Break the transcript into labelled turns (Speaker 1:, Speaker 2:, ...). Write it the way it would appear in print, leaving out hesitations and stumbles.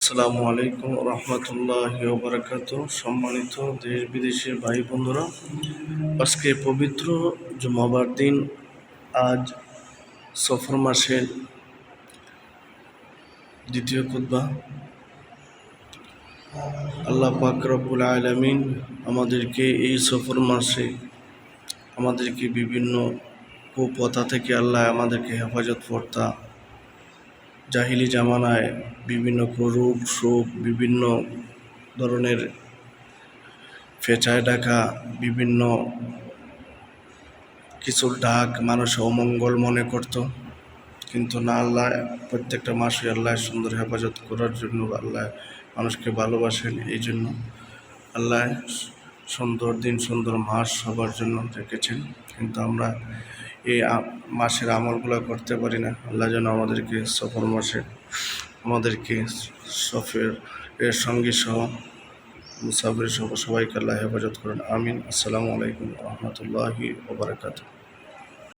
Speaker 1: আসসালামু আলাইকুম রহমতুল্লাহি ওয়া বারাকাতুহু। সম্মানিত দেশ বিদেশের ভাই বন্ধুরা, আজকে পবিত্র জুমাবার দিন। আজ সফর মাসের দ্বিতীয় খুতবা। আল্লাহ পাক রব্বুল আলামিন আমাদেরকে এই সফর মাসে আমাদেরকে বিভিন্ন কুপথা থেকে আল্লাহ আমাদেরকে হেফাজত করতা। জাহিলি জামানায় বিভিন্ন রোগ শোক, বিভিন্ন ধরনের ফেঁচায় ডাকা, বিভিন্ন কিছুর ডাক মানুষ অমঙ্গল মনে করত, কিন্তু না, আল্লাহ প্রত্যেকটা মাসে আল্লাহ সুন্দর হেফাজত করার জন্য আল্লাহ মানুষকে ভালোবাসেন। এই জন্য আল্লাহ সুন্দর দিন সুন্দর মাস সবার জন্য রেখেছেন, কিন্তু আমরা এই মাসের আমলগুলো করতে পারি না। আল্লাহ যেন আমাদেরকে সফর মাসে আমাদেরকে সফের এর সঙ্গী সহ মুসাফির সহ সবাইকে আল্লাহ হেফাজত করেন। আমিন। আসসালামু আলাইকুম রহমতুল্লাহি ওয়া বারাকাতুহু।